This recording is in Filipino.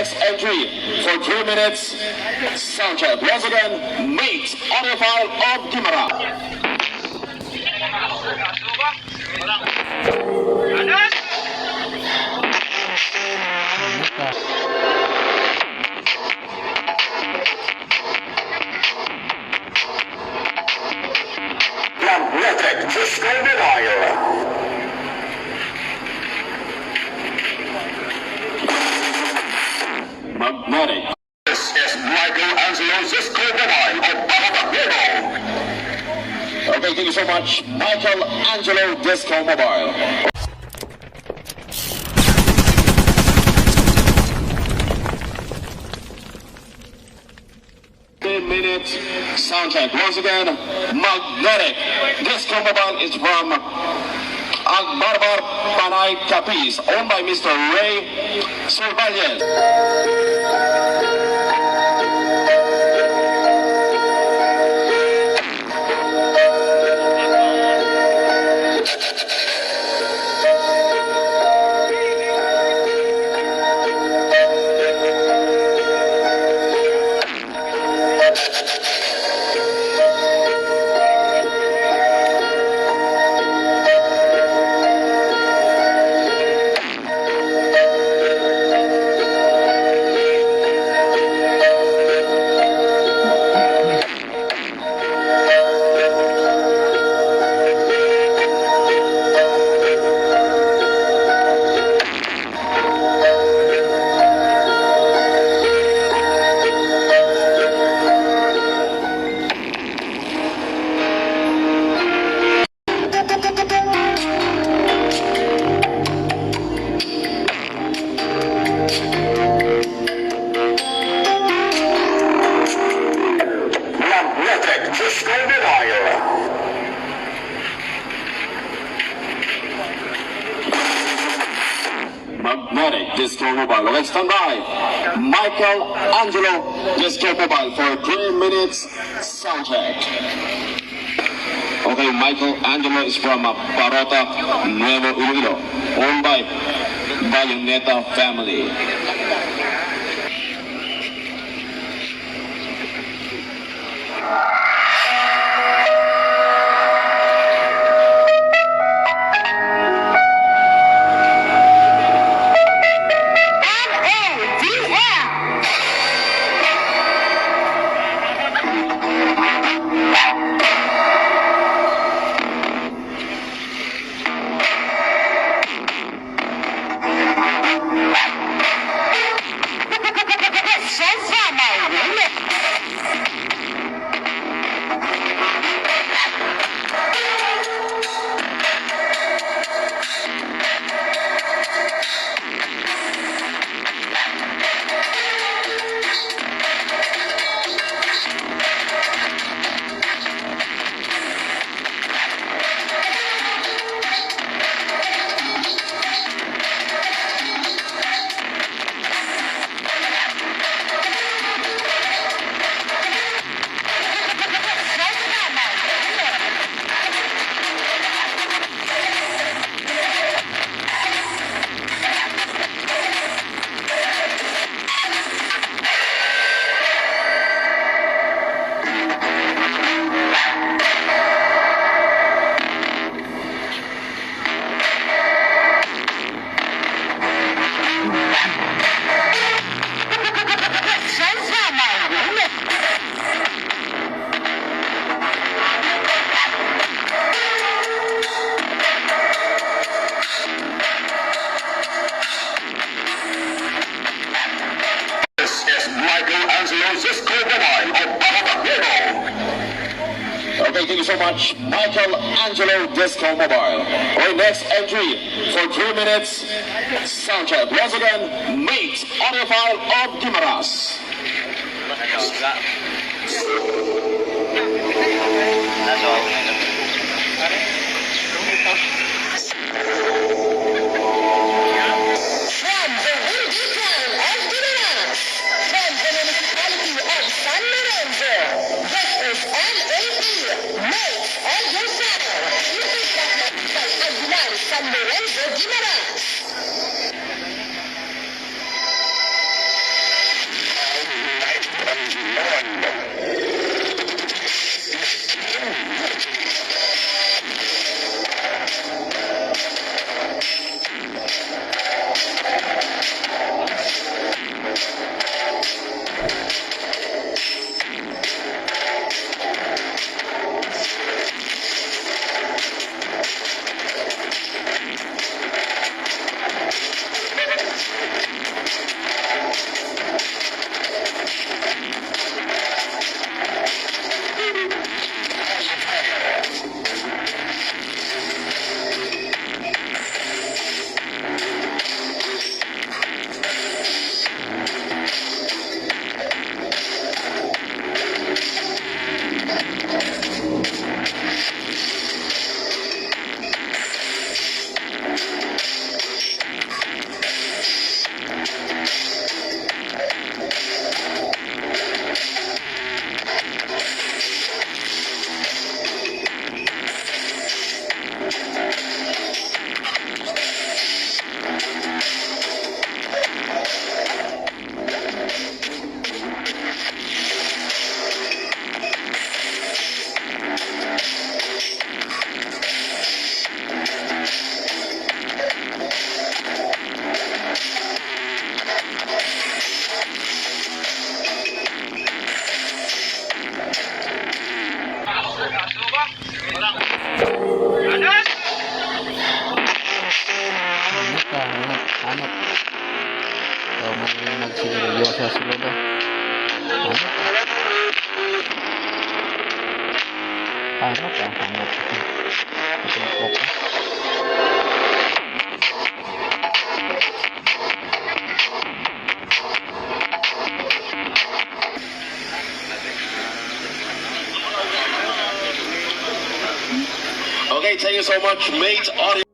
next entry for 3 minutes, sound check. Once again, meet audio file of Gimara. Madm. This is Michelangelo Cisco Mobile of vedio. Okay, thank you so much, Michelangelo Disco Mobile. 10 minutes sound check. Once again, Magnetic Disco Mobile is from Agbarbar Panay Capiz, owned by Mr. Ray Surveillance. Magnetic Disco Mobile. Okay, stand by. Michelangelo Disco Mobile for 3 minutes sound check. Okay, Michelangelo is from Parota, Nuevo Iloilo, owned by Bayonetta family. Okay, thank you so much, Michelangelo Disco Mobile. Okay, next entry for 3 minutes sound check. Once again, meet audio file of Gimaras. nagsiseryoso sa sulod. Hanap ah, hanap. Okay, thank you so much, mate. Audio.